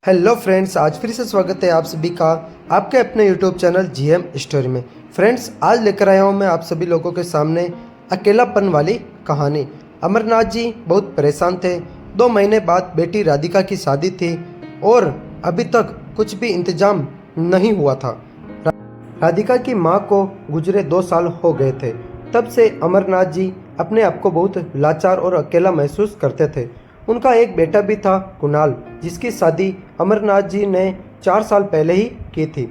Hello friends, आज फिर से स्वागत है आप सभी का आपके अपने यूट्यूब चैनल जीएम स्टोरी में। फ्रेंड्स, आज लेकर आया हूँ मैं आप सभी लोगों के सामने अकेलापन वाली कहानी। अमरनाथ जी बहुत परेशान थे। 2 महीने बाद बेटी राधिका की शादी थी और अभी तक कुछ भी इंतजाम नहीं हुआ था। राधिका की माँ को गुजरे 2 साल हो गए थे। तब से अमरनाथ जी अपने आप को बहुत लाचार और अकेला महसूस करते थे। उनका एक बेटा भी था, कुणाल, जिसकी शादी अमरनाथ जी ने 4 साल पहले ही की थी।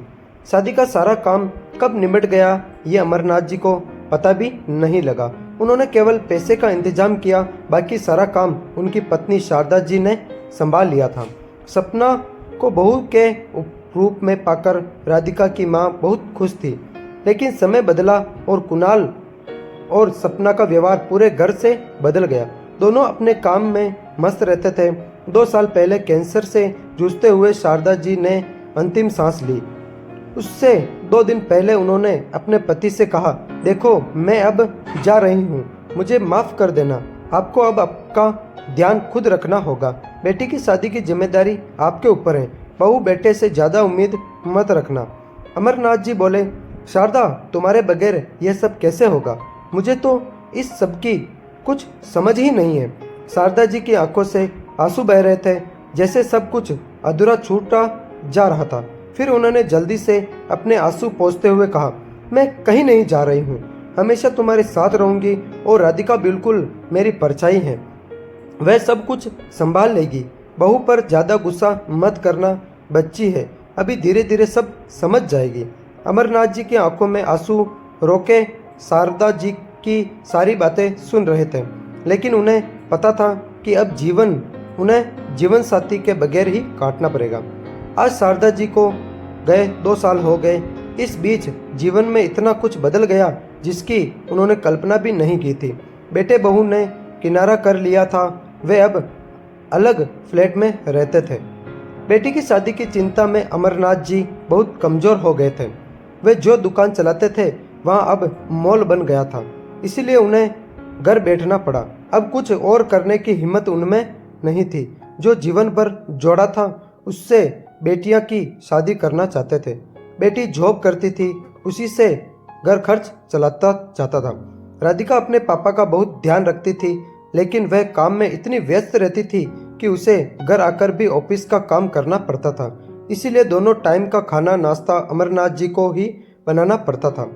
शादी का सारा काम कब निमट गया ये अमरनाथ जी को पता भी नहीं लगा। उन्होंने केवल पैसे का इंतजाम किया, बाकी सारा काम उनकी पत्नी शारदा जी ने संभाल लिया था। सपना को बहू के रूप में पाकर राधिका की माँ बहुत खुश थी। लेकिन समय बदला और कुणाल और सपना का व्यवहार पूरे घर से बदल गया। दोनों अपने काम में मस्त रहते थे। 2 साल पहले कैंसर से जूझते हुए शारदा जी ने अंतिम सांस ली। उससे 2 दिन पहले उन्होंने अपने पति से कहा, देखो मैं अब जा रही हूँ, मुझे माफ़ कर देना, आपको अब आपका ध्यान खुद रखना होगा। बेटी की शादी की जिम्मेदारी आपके ऊपर है, बहू बेटे से ज़्यादा उम्मीद मत रखना। अमरनाथ जी बोले, शारदा तुम्हारे बगैर यह सब कैसे होगा? मुझे तो इस सब की कुछ समझ ही नहीं है। शारदा जी की आंखों से आंसू बह रहे थे, जैसे सब कुछ अधूरा छूटा जा रहा था। फिर उन्होंने जल्दी से अपने आंसू पोंछते हुए कहा, मैं कहीं नहीं जा रही हूँ, हमेशा तुम्हारे साथ रहूंगी और राधिका बिल्कुल मेरी परछाई है, वह सब कुछ संभाल लेगी। बहू पर ज़्यादा गुस्सा मत करना, बच्ची है, अभी धीरे धीरे सब समझ जाएगी। अमरनाथ जी की आंखों में आंसू रोके शारदा जी की सारी बातें सुन रहे थे, लेकिन उन्हें पता था कि अब उन्हें जीवन साथी के बगैर ही काटना पड़ेगा। आज शारदा जी को गए 2 साल हो गए। इस बीच जीवन में इतना कुछ बदल गया जिसकी उन्होंने कल्पना भी नहीं की थी। बेटे बहू ने किनारा कर लिया था, वे अब अलग फ्लैट में रहते थे। बेटी की शादी की चिंता में अमरनाथ जी बहुत कमज़ोर हो गए थे। वे जो दुकान चलाते थे वहाँ अब मॉल बन गया था, इसीलिए उन्हें घर बैठना पड़ा। अब कुछ और करने की हिम्मत उनमें नहीं थी। जो जीवन भर जोड़ा था उससे बेटियां की शादी करना चाहते थे। बेटी जॉब करती थी, उसी से घर खर्च चलाता जाता था। राधिका अपने पापा का बहुत ध्यान रखती थी, लेकिन वह काम में इतनी व्यस्त रहती थी कि उसे घर आकर भी ऑफिस का काम करना पड़ता था। इसीलिए दोनों टाइम का खाना नाश्ता अमरनाथ जी को ही बनाना पड़ता था।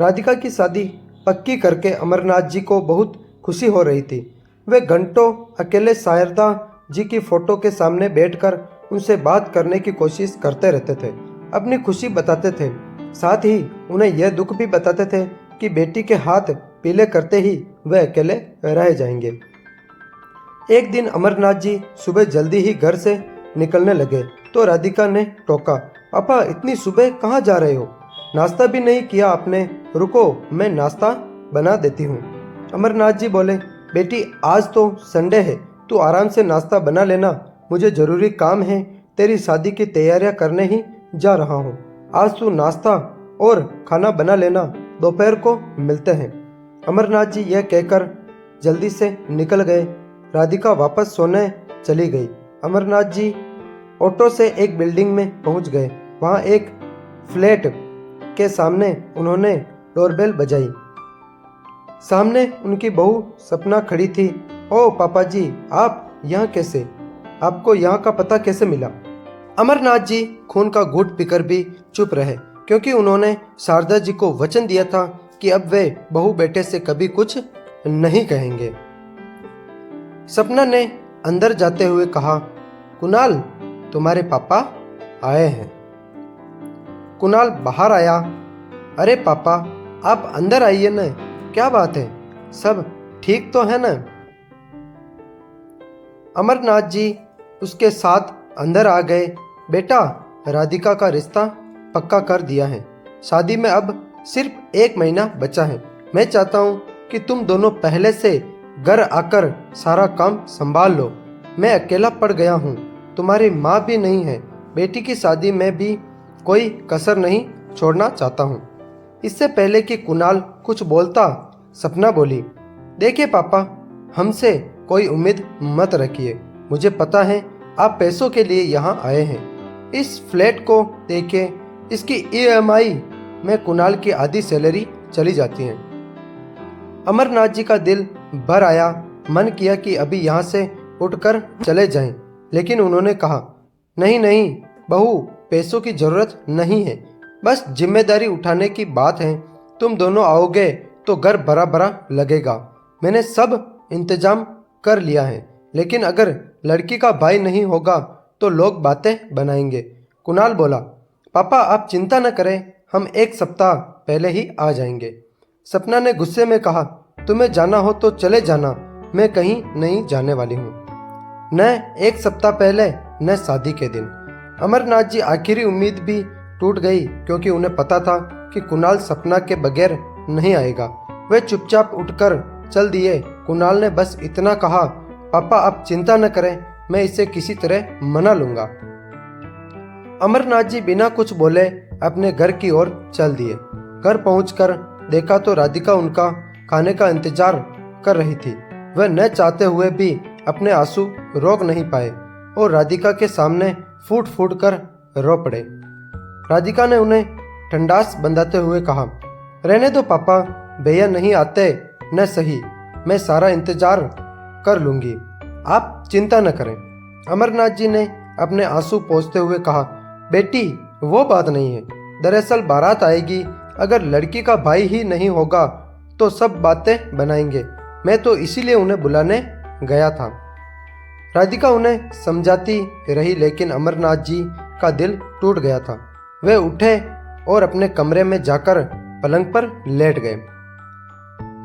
राधिका की शादी पक्की करके अमरनाथ जी को बहुत खुशी हो रही थी। वे घंटों अकेले शारदा जी की फोटो के सामने बैठकर उनसे बात करने की कोशिश करते रहते थे, अपनी खुशी बताते थे। साथ ही उन्हें यह दुख भी बताते थे कि बेटी के हाथ पीले करते ही वे अकेले रह जाएंगे। एक दिन अमरनाथ जी सुबह जल्दी ही घर से निकलने लगे तो राधिका ने टोका, पापा इतनी सुबह कहाँ जा रहे हो? नाश्ता भी नहीं किया आपने, रुको मैं नाश्ता बना देती हूँ। अमरनाथ जी बोले, बेटी आज तो संडे है, तू आराम से नाश्ता बना लेना, मुझे ज़रूरी काम है, तेरी शादी की तैयारियां करने ही जा रहा हूँ। आज तू नाश्ता और खाना बना लेना, दोपहर को मिलते हैं। अमरनाथ जी यह कहकर जल्दी से निकल गए। राधिका वापस सोने चली गई। अमरनाथ जी ऑटो से एक बिल्डिंग में पहुंच गए। वहां एक फ्लैट के सामने उन्होंने डोरबेल बजाई। सामने उनकी बहू सपना खड़ी थी। ओ पापा जी, आप यहाँ कैसे? आपको यहाँ का पता कैसे मिला? अमरनाथ जी खून का घूंट पीकर भी चुप रहे, क्योंकि उन्होंने शारदा जी को वचन दिया था कि अब वे बहू बेटे से कभी कुछ नहीं कहेंगे। सपना ने अंदर जाते हुए कहा, कुणाल तुम्हारे पापा आए हैं। कुणाल बाहर आया। अरे पापा आप अंदर आइए न, क्या बात है, सब ठीक तो है न? अमरनाथ जी उसके साथ अंदर आ गए। बेटा, राधिका का रिश्ता पक्का कर दिया है, शादी में अब सिर्फ 1 महीना बचा है। मैं चाहता हूँ कि तुम दोनों पहले से घर आकर सारा काम संभाल लो। मैं अकेला पड़ गया हूँ, तुम्हारी माँ भी नहीं है। बेटी की शादी में भी कोई कसर नहीं छोड़ना चाहता हूँ। इससे पहले कि कुणाल कुछ बोलता, सपना बोली, देखिए पापा, हमसे कोई उम्मीद मत रखिए। मुझे पता है आप पैसों के लिए यहाँ आए हैं। इस फ्लैट को देखिए, इसकी ईएमआई में कुणाल की आधी सैलरी चली जाती है। अमरनाथ जी का दिल भर आया। मन किया कि अभी यहाँ से उठकर चले जाएं, लेकिन उन्होंने कहा, नहीं नहीं बहू, पैसों की जरूरत नहीं है, बस जिम्मेदारी उठाने की बात है। तुम दोनों आओगे तो घर भरा भरा लगेगा। मैंने सब इंतजाम कर लिया है, लेकिन अगर लड़की का भाई नहीं होगा तो लोग बातें बनाएंगे। कुणाल बोला, पापा आप चिंता न करें, हम 1 सप्ताह पहले ही आ जाएंगे। सपना ने गुस्से में कहा, तुम्हें जाना हो तो चले जाना, मैं कहीं नहीं जाने वाली हूँ। न 1 सप्ताह पहले न शादी के दिन। अमरनाथ जी आखिरी उम्मीद भी टूट गई, क्योंकि उन्हें पता था कि कुणाल सपना के बगैर नहीं आएगा। वे चुपचाप उठकर चल दिए। कुणाल ने बस इतना कहा, पापा आप चिंता न करें, मैं इसे किसी तरह मना लूंगा। अमरनाथ जी बिना कुछ बोले अपने घर की ओर चल दिए। घर पहुंचकर देखा तो राधिका उनका खाने का इंतजार कर रही थी। वह न चाहते हुए भी अपने आंसू रोक नहीं पाए और राधिका के सामने फूट फूट कर रो पड़े। राधिका ने उन्हें ठंडास बंधाते हुए कहा, रहने दो पापा, भैया नहीं आते न सही, मैं सारा इंतजार कर लूंगी, आप चिंता न करें। अमरनाथ जी ने अपने आंसू पोंछते हुए कहा, बेटी वो बात नहीं है, दरअसल बारात आएगी, अगर लड़की का भाई ही नहीं होगा तो सब बातें बनाएंगे, मैं तो इसीलिए उन्हें बुलाने गया था। राधिका उन्हें समझाती रही, लेकिन अमरनाथ जी का दिल टूट गया था। वे उठे और अपने कमरे में जाकर पलंग पर लेट गए।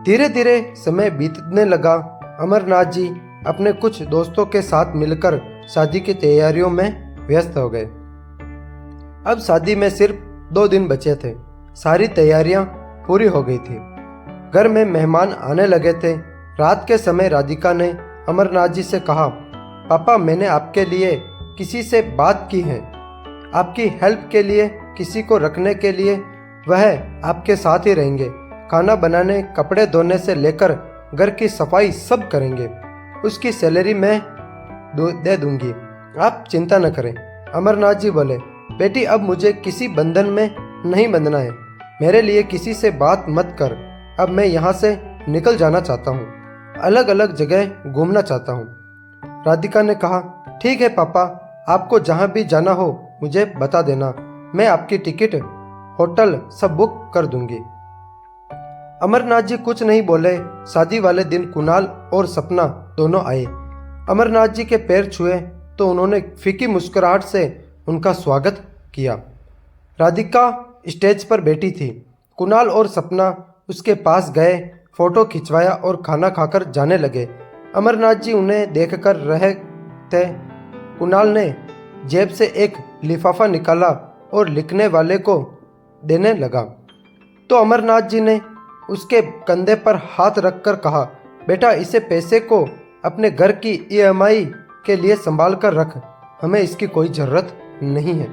धीरे धीरे समय बीतने लगा। अमरनाथ जी अपने कुछ दोस्तों के साथ मिलकर शादी की तैयारियों में व्यस्त हो गए। अब शादी में सिर्फ 2 दिन बचे थे। सारी तैयारियां पूरी हो गई थी। घर में मेहमान आने लगे थे। रात के समय राधिका ने अमरनाथ जी से कहा, पापा मैंने आपके लिए किसी से बात की है, आपकी हेल्प के लिए किसी को रखने के लिए, वह आपके साथ ही रहेंगे, खाना बनाने, कपड़े धोने से लेकर घर की सफाई सब करेंगे, उसकी सैलरी मैं दे दूंगी, आप चिंता न करें। अमरनाथ जी बोले, बेटी अब मुझे किसी बंधन में नहीं बंधना है, मेरे लिए किसी से बात मत कर, अब मैं यहाँ से निकल जाना चाहता हूँ, अलग अलग जगह घूमना चाहता हूँ। राधिका ने कहा, ठीक है पापा, आपको जहाँ भी जाना हो मुझे बता देना, मैं आपकी टिकट, होटल सब बुक कर दूंगी। अमरनाथ जी कुछ नहीं बोले। शादी वाले दिन कुणाल और सपना दोनों आए। अमरनाथ जी के पैर छुए तो उन्होंने फीकी मुस्कुराहट से उनका स्वागत किया। राधिका स्टेज पर बैठी थी। कुणाल और सपना उसके पास गए, फोटो खिंचवाया और खाना खाकर जाने लगे। अमरनाथ जी उन्हें देखकर रहे थे। कुणाल ने जेब से एक लिफाफा निकाला और लिखने वाले को देने लगा, तो अमरनाथ जी ने उसके कंधे पर हाथ रखकर कहा, बेटा इसे पैसे को अपने घर की ईएमआई के लिए संभाल कर रख, हमें इसकी कोई ज़रूरत नहीं है।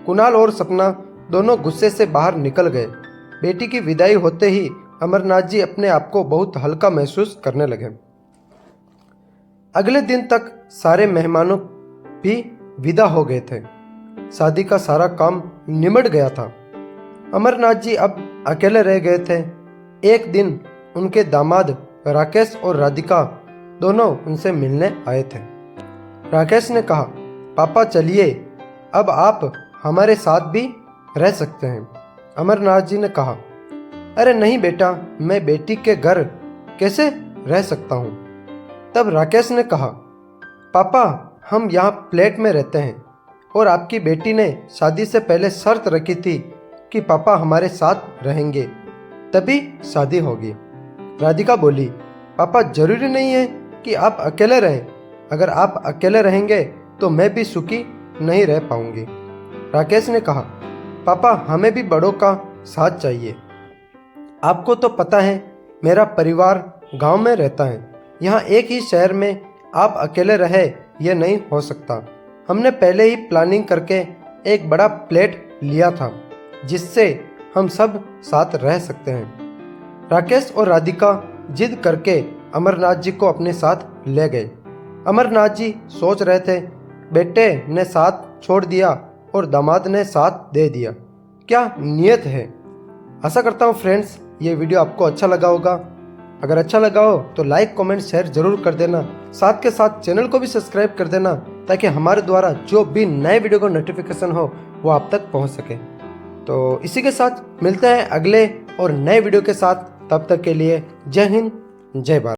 कुणाल और सपना दोनों गुस्से से बाहर निकल गए। बेटी की विदाई होते ही अमरनाथ जी अपने आप को बहुत हल्का महसूस करने लगे। अगले दिन तक सारे मेहमानों भी विदा हो गए थे। शादी का सारा काम निमट गया था। अमरनाथ जी अब अकेले रह गए थे। एक दिन उनके दामाद राकेश और राधिका दोनों उनसे मिलने आए थे। राकेश ने कहा, पापा चलिए, अब आप हमारे साथ भी रह सकते हैं। अमरनाथ जी ने कहा, अरे नहीं बेटा, मैं बेटी के घर कैसे रह सकता हूँ। तब राकेश ने कहा, पापा हम यहाँ फ्लैट में रहते हैं और आपकी बेटी ने शादी से पहले शर्त रखी थी कि पापा हमारे साथ रहेंगे, तभी शादी होगी। राधिका बोली, पापा जरूरी नहीं है कि आप अकेले रहें, अगर आप अकेले रहेंगे तो मैं भी सुखी नहीं रह पाऊंगी। राकेश ने कहा, पापा हमें भी बड़ों का साथ चाहिए, आपको तो पता है मेरा परिवार गांव में रहता है, यहाँ एक ही शहर में आप अकेले रहे ये नहीं हो सकता। हमने पहले ही प्लानिंग करके एक बड़ा फ्लैट लिया था जिससे हम सब साथ रह सकते हैं। राकेश और राधिका जिद करके अमरनाथ जी को अपने साथ ले गए। अमरनाथ जी सोच रहे थे, बेटे ने साथ छोड़ दिया और दामाद ने साथ दे दिया। क्या नियत है। आशा करता हूँ फ्रेंड्स ये वीडियो आपको अच्छा लगा होगा। अगर अच्छा लगा हो तो लाइक कमेंट शेयर जरूर कर देना। साथ के साथ चैनल को भी सब्सक्राइब कर देना ताकि हमारे द्वारा जो भी नए वीडियो का नोटिफिकेशन हो वो आप तक पहुंच सके। तो इसी के साथ मिलते हैं अगले और नए वीडियो के साथ। तब तक के लिए जय हिंद जय भारत।